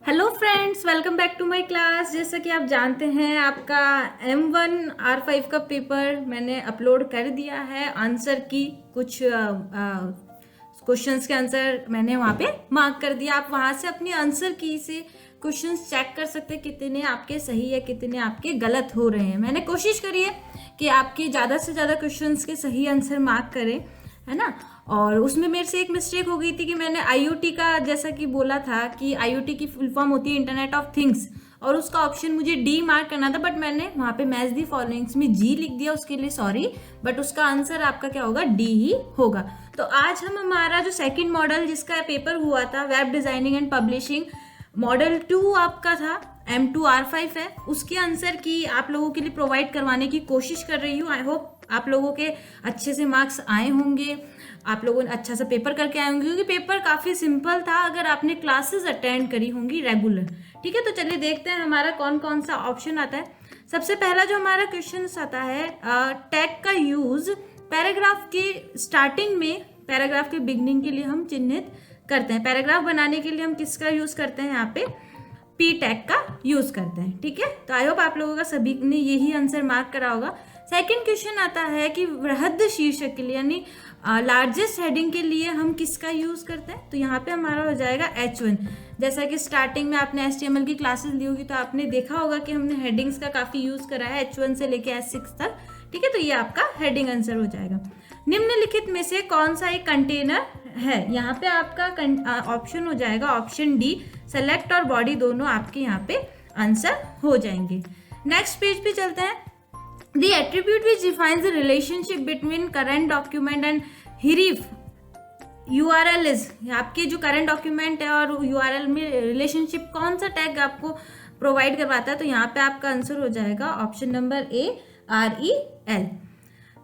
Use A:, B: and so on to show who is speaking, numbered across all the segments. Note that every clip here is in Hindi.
A: Hello friends, welcome back to my class. जैसा कि आप जानते हैं, आपका M1 R5 का पेपर मैंने अपलोड कर दिया है। आंसर की कुछ क्वेश्चंस के आंसर मैंने वहाँ पे मार्क कर दिया। आप वहाँ से अपनी आंसर की से क्वेश्चंस चेक कर सकते हैं कितने आपके सही है, कितने आपके गलत हो रहे हैं। मैंने कोशिश करी है कि आपके ज़्यादा से ज़्यादा क्वेश्चंस के सही आंसर मार्क करें, है ना। और उसमें मेरे से एक मिस्टेक हो गई थी कि मैंने IoT का जैसा कि बोला था कि IoT की फुल फॉर्म होती है इंटरनेट ऑफ थिंग्स, और उसका ऑप्शन मुझे D मार्क करना था, बट मैंने वहाँ पे मैच दी फॉलोइंग्स में G लिख दिया। उसके लिए सॉरी, बट उसका आंसर आपका क्या होगा, D ही होगा। तो आज हम हमारा जो सेकंड मॉडल जिसका पेपर हुआ था, web designing and publishing, model 2 आपका था, M2 R5 है, उसके आंसर की आप लोगों के लिए प्रोवाइड करवाने की कोशिश कर रही हूँ। आई होप आप लोगों के अच्छे से मार्क्स आए होंगे, आप लोगों ने अच्छा सा पेपर करके आए होंगे, क्योंकि पेपर काफ़ी सिंपल था अगर आपने क्लासेस अटेंड करी होंगी रेगुलर। ठीक है, तो चलिए देखते हैं हमारा कौन कौन सा ऑप्शन आता है। सबसे पहला जो हमारा क्वेश्चन आता है, टैग का यूज पैराग्राफ के स्टार्टिंग में, पैराग्राफ के बिगनिंग के लिए हम चिन्हित करते हैं। पैराग्राफ बनाने के लिए हम किसका यूज करते हैं, यहाँ पे P टैग का यूज करते हैं। ठीक है, तो आई होप आप लोगों का सभी ने यही आंसर मार्क करा होगा। सेकंड क्वेश्चन आता है कि वृहद शीर्षक के लिए यानी लार्जेस्ट हेडिंग के लिए हम किसका यूज करते हैं, तो यहाँ पे हमारा हो जाएगा H1। जैसा कि स्टार्टिंग में आपने HTML की क्लासेस ली होगी तो आपने देखा होगा कि हमने हेडिंग्स का काफी यूज करा है H1 से लेके H6 तक। ठीक है, तो ये आपका हेडिंग आंसर हो जाएगा। निम्नलिखित में से कौन सा एक कंटेनर है, यहाँ पे आपका ऑप्शन हो जाएगा ऑप्शन D, सेलेक्ट और बॉडी दोनों आपके यहाँ पे आंसर हो जाएंगे। नेक्स्ट पेज पे चलते हैं। The attribute which defines the relationship between current document and href URL is, आपके जो करंट डॉक्यूमेंट है और URL में रिलेशनशिप कौन सा टैग आपको प्रोवाइड करवाता है, तो यहाँ पे आपका आंसर हो जाएगा option number A, REL।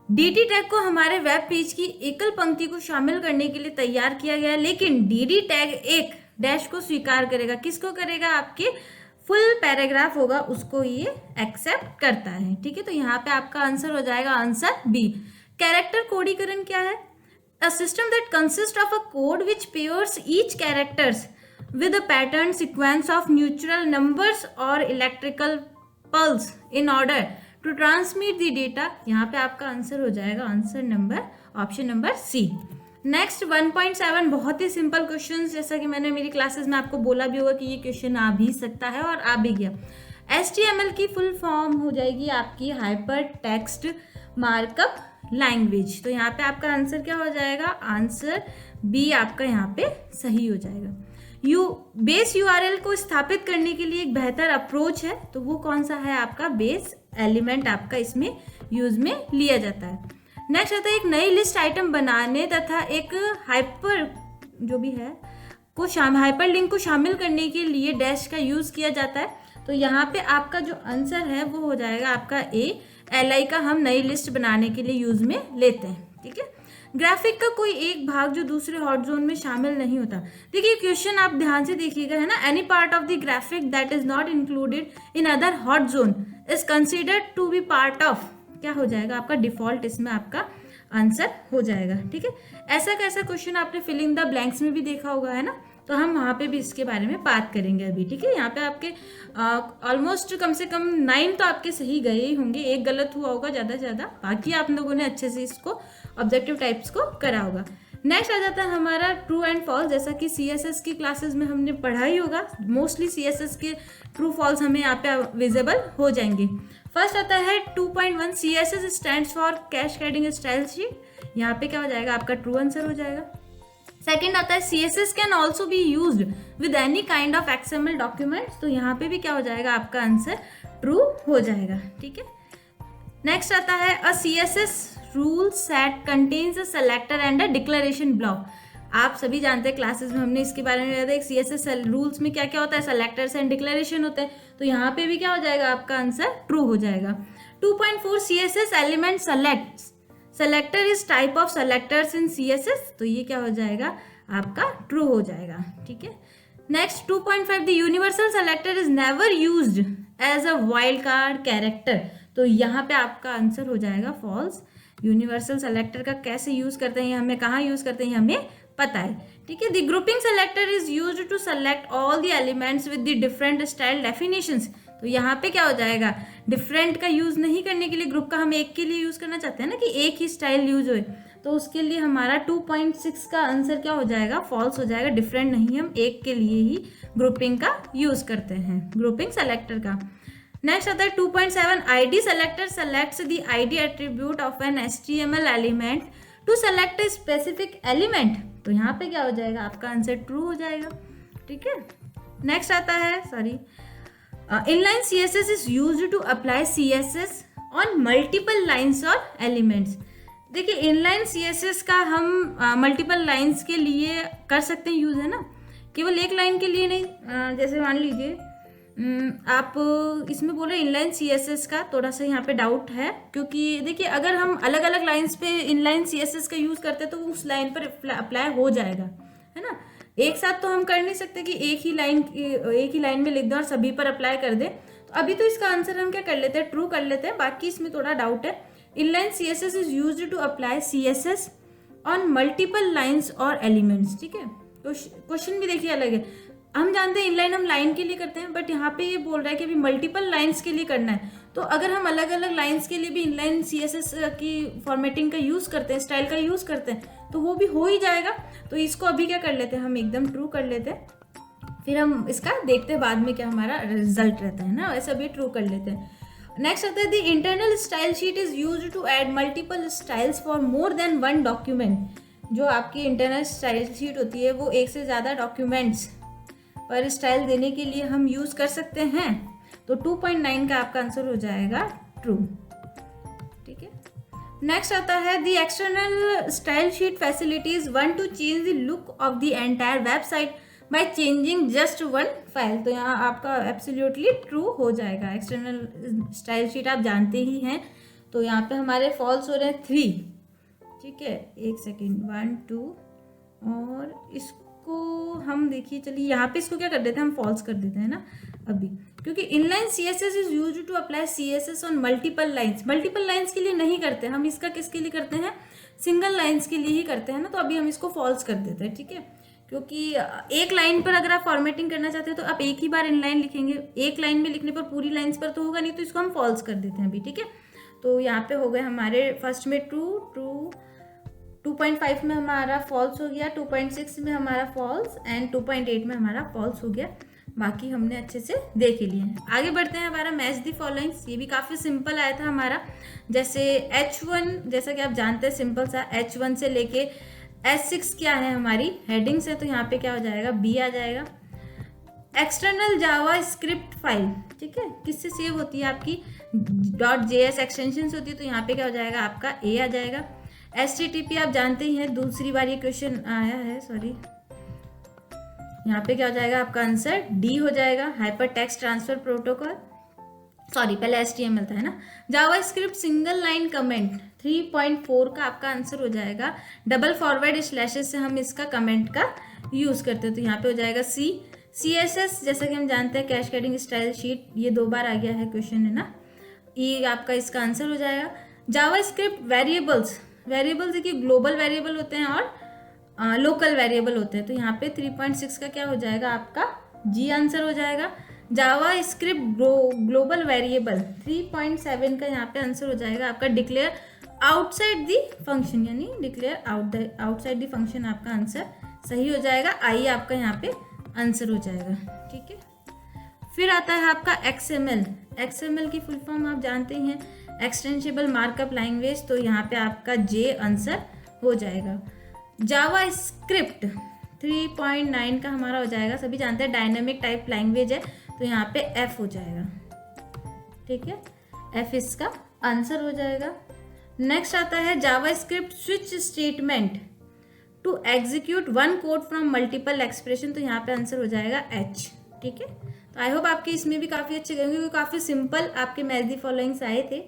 A: DD tag को हमारे वेब पेज की एकल पंक्ति को शामिल करने के लिए तैयार किया गया है, लेकिन DD टैग एक डैश को स्वीकार करेगा। किसको करेगा, आपके फुल पैराग्राफ होगा उसको ये एक्सेप्ट करता है। ठीक है, तो यहाँ पे आपका आंसर हो जाएगा आंसर B। कैरेक्टर कोडीकरण क्या है, a system that consist of a code which pairs each characters with a pattern sequence of neutral numbers और electrical pulse in order to transmit the data. यहाँ पे आपका आंसर हो जाएगा answer number option number C। Next 1.7 बहुत ही सिंपल क्वेश्चन, जैसा कि मैंने मेरी क्लासेस में आपको बोला भी होगा कि ये क्वेश्चन आ भी सकता है और आ भी गया। HTML की फुल फॉर्म हो जाएगी आपकी हाइपर टेक्स्ट मार्कअप लैंग्वेज। तो यहाँ पे आपका आंसर क्या हो जाएगा, आंसर B आपका यहाँ पे सही हो जाएगा। बेस URL को स्थापित करने के लिए एक बेहतर अप्रोच है, तो वो कौन सा है, आपका बेस एलिमेंट आपका इसमें यूज में लिया जाता है। नेक्स्ट आता है एक नई लिस्ट आइटम बनाने तथा एक हाइपर जो भी है को हाइपर लिंक को शामिल करने के लिए डैश का यूज किया जाता है। तो यहाँ पे आपका जो आंसर है वो हो जाएगा आपका A, LI का हम नई लिस्ट बनाने के लिए यूज में लेते हैं। ठीक है, ग्राफिक का कोई एक भाग जो दूसरे हॉट जोन में शामिल नहीं होता। देखिए क्वेश्चन आप ध्यान से देखिएगा, है ना। Any part of the graphic that is not included in other hot zone is considered to be part of, क्या हो जाएगा आपका डिफॉल्ट, इसमें आपका आंसर हो जाएगा। ठीक है, ऐसा कैसा क्वेश्चन आपने फिल इन द ब्लैंक्स में भी देखा होगा, है ना, तो हम वहाँ पे भी इसके बारे में बात करेंगे अभी। ठीक है, यहाँ पे आपके ऑलमोस्ट कम से कम 9 तो आपके सही गए ही होंगे, एक गलत हुआ होगा ज़्यादा से ज़्यादा, बाकी आप लोगों ने अच्छे से इसको ऑब्जेक्टिव टाइप्स को करा होगा। नेक्स्ट आ जाता है हमारा ट्रू एंड फॉल्स, जैसा कि CSS की क्लासेस में हमने पढ़ा ही होगा। मोस्टली CSS के ट्रू फॉल्स हमें यहाँ पे विजिबल हो जाएंगे। फर्स्ट आता है 2.1 CSS stands for cascading style sheet, यहाँ पे क्या हो जाएगा आपका ट्रू आंसर हो जाएगा। सेकंड आता है CSS can also be used with any kind of XML documents, तो यहाँ पे भी क्या हो जाएगा आपका आंसर ट्रू हो जाएगा। ठीक है, नेक्स्ट आता है अ CSS rule set contains a selector and a declaration block. आप सभी जानते हैं क्लासेस में हमने इसके बारे में बताया था, CSS रूल्स में क्या क्या होता है, सेलेक्टर्स एंड डिक्लेरेशन होते हैं, तो यहाँ पे भी क्या हो जाएगा आपका आंसर ट्रू हो जाएगा। 2.4 CSS element selector is type of selectors in CSS, तो ये क्या हो जाएगा आपका ट्रू हो जाएगा। ठीक है, next 2.5 the universal selector is never used as a wild card character, तो यहाँ पे आपका आंसर हो जाएगा फॉल्स। यूनिवर्सल सेलेक्टर का कैसे यूज करते हैं, हमें कहाँ यूज करते हैं, हमें पता है, ठीक है। The grouping selector is used to select all the elements with the different style definitions. तो यहाँ पे क्या हो जाएगा, डिफरेंट का यूज नहीं करने के लिए ग्रुप का हम एक के लिए यूज करना चाहते हैं ना, कि एक ही स्टाइल यूज होए, तो उसके लिए हमारा 2.6 का आंसर क्या हो जाएगा, फॉल्स हो जाएगा। डिफरेंट नहीं, हम एक के लिए ही ग्रुपिंग का यूज करते हैं, ग्रुपिंग सेलेक्टर का। नेक्स्ट आता है 2.7, ID selector selects the ID attribute of an HTML element to select a specific element. तो यहाँ पे क्या हो जाएगा, आपका आंसर ट्रू हो जाएगा, ठीक है। नेक्स्ट आता है inline CSS is used to apply CSS on multiple lines or elements। देखिए इनलाइन CSS का हम मल्टीपल लाइंस के लिए कर सकते हैं यूज, है ना, केवल एक लाइन के लिए नहीं। जैसे मान लीजिए आप इसमें बोल रहे इनलाइन CSS का थोड़ा सा यहाँ पे डाउट है, क्योंकि देखिए अगर हम अलग अलग लाइंस पे इनलाइन CSS का यूज करते हैं तो उस लाइन पर अप्लाई हो जाएगा, है ना। एक साथ तो हम कर नहीं सकते कि एक ही लाइन में लिख दें और सभी पर अप्लाई कर दें। तो अभी तो इसका आंसर हम क्या कर लेते हैं, ट्रू कर लेते हैं, बाकी इसमें थोड़ा डाउट है। Inline CSS is used to apply CSS on multiple lines और एलिमेंट्स, ठीक है। क्वेश्चन भी देखिए अलग है, हम जानते हैं इनलाइन हम लाइन के लिए करते हैं, बट यहाँ पे ये बोल रहा है कि अभी मल्टीपल लाइंस के लिए करना है। तो अगर हम अलग अलग लाइंस के लिए भी इनलाइन CSS की फॉर्मेटिंग का यूज करते हैं, स्टाइल का यूज करते हैं, तो वो भी हो ही जाएगा। तो इसको अभी क्या कर लेते हैं, हम एकदम ट्रू कर लेते हैं, फिर हम इसका देखते हैं बाद में क्या हमारा रिजल्ट रहता है ना, वैसे अभी ट्रू कर लेते हैं। नेक्स्ट आता है the internal style sheet is used to add multiple styles for more than one document. जो आपकी इंटरनल स्टाइल शीट होती है वो एक से ज़्यादा डॉक्यूमेंट्स पर स्टाइल देने के लिए हम यूज़ कर सकते हैं। तो 2.9 का आपका आंसर हो जाएगा ट्रू, ठीक है। नेक्स्ट आता है the external style sheet facilities one two change the look of the entire website by changing just one file. तो यहाँ आपका एब्सोल्युटली ट्रू हो जाएगा। एक्सटर्नल स्टाइल शीट आप जानते ही हैं, तो यहाँ पे हमारे फॉल्स हो रहे हैं 3, ठीक है। एक सेकेंड, 1 2 और इसको हम देखिए, चलिए यहाँ पे इसको क्या कर देते हैं, हम फॉल्स कर देते हैं ना अभी, क्योंकि inline CSS is used to apply CSS on multiple lines. Multiple lines के लिए नहीं करते हम, इसका किसके लिए करते हैं, सिंगल लाइंस के लिए ही करते हैं ना। तो अभी हम इसको फॉल्स कर देते हैं, ठीक है, क्योंकि एक लाइन पर अगर आप फॉर्मेटिंग करना चाहते हैं तो आप एक ही बार इनलाइन लिखेंगे, एक लाइन में लिखने पर पूरी लाइंस पर तो होगा नहीं, तो इसको हम फॉल्स कर देते हैं अभी, ठीक है। तो यहाँ पे हो गए हमारे फर्स्ट में ट्रू, 2.5 में हमारा फॉल्स हो गया, 2.6 में हमारा फॉल्स एंड 2.8 में हमारा फॉल्स हो गया। बाकी हमने अच्छे से देख ही लिए हैं। आगे बढ़ते हैं, हमारा मैच दी फॉलोइंग्स, ये भी काफ़ी सिंपल आया था हमारा। जैसे H1, जैसा कि आप जानते हैं सिंपल सा, H1 से लेके S6 क्या है हमारी हेडिंग्स है, तो यहाँ पे क्या हो जाएगा, B आ जाएगा। एक्सटर्नल जावा स्क्रिप्ट फाइल, ठीक है, किससे सेव होती है आपकी, .js एक्सटेंशन होती है, तो यहाँ पे क्या हो जाएगा, आपका A आ जाएगा। HTTP आप जानते ही हैं, दूसरी बार ये क्वेश्चन आया है, सॉरी, यहाँ पे क्या हो जाएगा, आपका आंसर D हो जाएगा। Hyper text transfer protocol, sorry पहले HTML था, है ना। जावा स्क्रिप्ट सिंगल लाइन कमेंट 3.4 का आपका आंसर हो जाएगा। डबल फॉरवर्ड स्लैशेस से हम इसका कमेंट का यूज़ करते हैं, तो यहाँ पे हो जाएगा C। CSS जैसा कि हम जानते हैं कैस्केडिंग स्टाइल शीट, ये 2 बार आ गया है क्वेश्चन, है ना। E आपका इसका आंसर हो जाएगा। जावा स्क्रिप्ट वेरिएबल्स देखिए ग्लोबल वेरिएबल होते हैं और लोकल वेरिएबल होते हैं, तो यहाँ पे 3.6 का क्या हो जाएगा, आपका G आंसर हो जाएगा। जावा स्क्रिप्ट ग्लोबल वेरिएबल 3.7 का यहाँ पे आंसर हो जाएगा आपका डिक्लेयर आउटसाइड दी फंक्शन, यानी डिक्लेयर आउटसाइड दी फंक्शन आपका आंसर सही हो जाएगा। आई आपका यहाँ पे आंसर हो जाएगा, ठीक है। फिर आता है आपका XML की फुल फॉर्म आप जानते ही हैं, एक्सटेंसिबल मार्कअप लैंग्वेज, तो यहाँ पे आपका J आंसर हो जाएगा। जावा स्क्रिप्ट 3.9 का हमारा हो जाएगा, सभी जानते हैं डायनेमिक टाइप लैंग्वेज है, तो यहाँ पे F हो जाएगा, ठीक है, F इसका आंसर हो जाएगा। नेक्स्ट आता है JavaScript switch statement to execute one code from multiple expression, तो यहाँ पे आंसर हो जाएगा H, ठीक है। तो आई होप आपके इसमें भी काफ़ी अच्छे गए होंगे, काफ़ी सिंपल आपके मैच दी फॉलोइंग्स आए थे।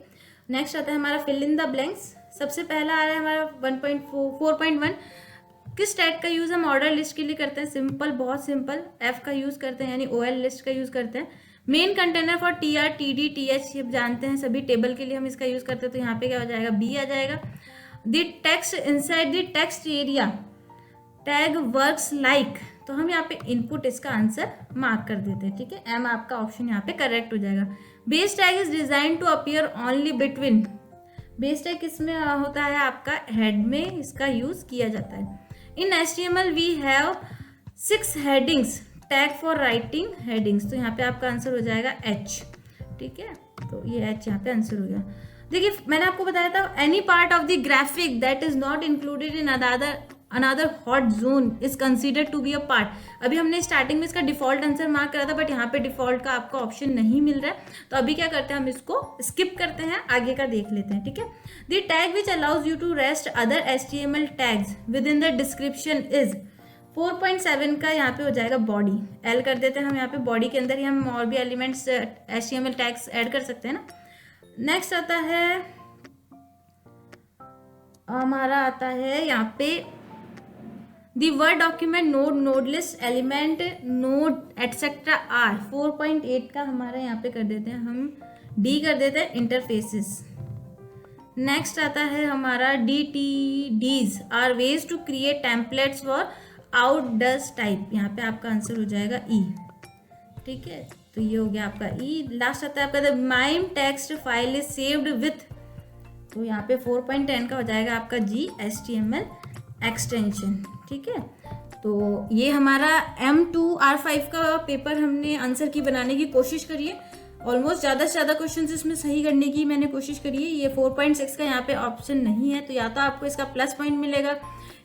A: नेक्स्ट आता है हमारा फिल इन द ब्लैंक्स। सबसे पहला आ रहा है हमारा 4.1, किस टैग का यूज़ हम ऑर्डर लिस्ट के लिए करते हैं, सिंपल, बहुत सिंपल, F का यूज़ करते हैं, यानी OL लिस्ट का यूज़ करते हैं। Main container for TR TD TH ये जानते हैं सभी, टेबल के लिए हम इसका यूज़ करते हैं, तो यहाँ पे क्या हो जाएगा, B आ जाएगा। The text inside the text area tag works like, तो हम यहाँ पे इनपुट इसका आंसर मार्क कर देते हैं, ठीक है। एम आपका ऑप्शन यहाँ पे करेक्ट हो जाएगा। Base tag is design to appear only between, base tag किसमें होता है, आपका हेड में इसका यूज किया जाता है। In HTML we have 6 headings, tag for writing headings, तो यहाँ पे आपका आंसर हो जाएगा H, ठीक है। तो ये H यहाँ पे आंसर हो गया। देखिए मैंने आपको बताया था any part of the graphic that is not included in another hot zone is considered to be a part. अभी हमने स्टार्टिंग में इसका डिफॉल्ट आंसर मार्क करा था, बट यहाँ पे डिफॉल्ट का आपका ऑप्शन नहीं मिल रहा है, तो अभी क्या करते हैं, हम इसको स्किप करते हैं, आगे का देख लेते हैं, ठीक है। The tag which allows you to rest other HTML tags within the description is 4.7 का यहाँ पे हो जाएगा बॉडी, L कर देते हैं हम, यहाँ पे बॉडी के अंदर ही हम और भी एलिमेंट्स HTML टैग्स ऐड कर सकते हैं ना। नेक्स्ट आता है हमारा आता है यहाँ पे the word document node, node list, element, node etcetera are. 4.8 का हमारा यहाँ पे कर देते हैं हम, D कर देते हैं इंटरफेसेस। नेक्स्ट आता है हमारा DTDs are ways to create templates for out does type, यहाँ पे आपका आंसर हो जाएगा E, ठीक है। तो ये हो गया आपका E। लास्ट आता है आपका the mime text file is saved with, तो यहाँ पे 4.10 का हो जाएगा आपका G HTML एक्सटेंशन, ठीक है। तो ये हमारा M2 R5 का पेपर हमने आंसर की बनाने की कोशिश करी है। ऑलमोस्ट ज़्यादा से ज़्यादा क्वेश्चन इसमें सही करने की मैंने कोशिश करी है। ये 4.6 का यहाँ पे ऑप्शन नहीं है, तो या तो आपको इसका प्लस पॉइंट मिलेगा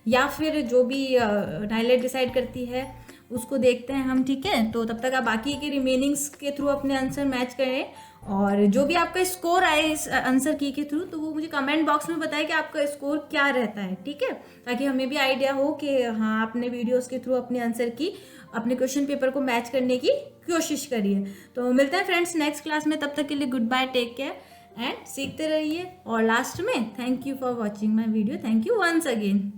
A: या फिर जो भी नाइलेट डिसाइड करती है उसको देखते हैं हम, ठीक है। तो तब तक आप बाकी के रिमेनिंग्स के थ्रू अपने आंसर मैच करें, और जो भी आपका स्कोर आए इस आंसर की के थ्रू, तो वो मुझे कमेंट बॉक्स में बताएं कि आपका स्कोर क्या रहता है, ठीक है, ताकि हमें भी आइडिया हो कि हाँ आपने वीडियोस के थ्रू अपने आंसर की, अपने क्वेश्चन पेपर को मैच करने की कोशिश करिए। तो मिलते हैं फ्रेंड्स नेक्स्ट क्लास में, तब तक के लिए goodbye, take care and सीखते रहिए। और लास्ट में thank you for watching my video, thank you once again.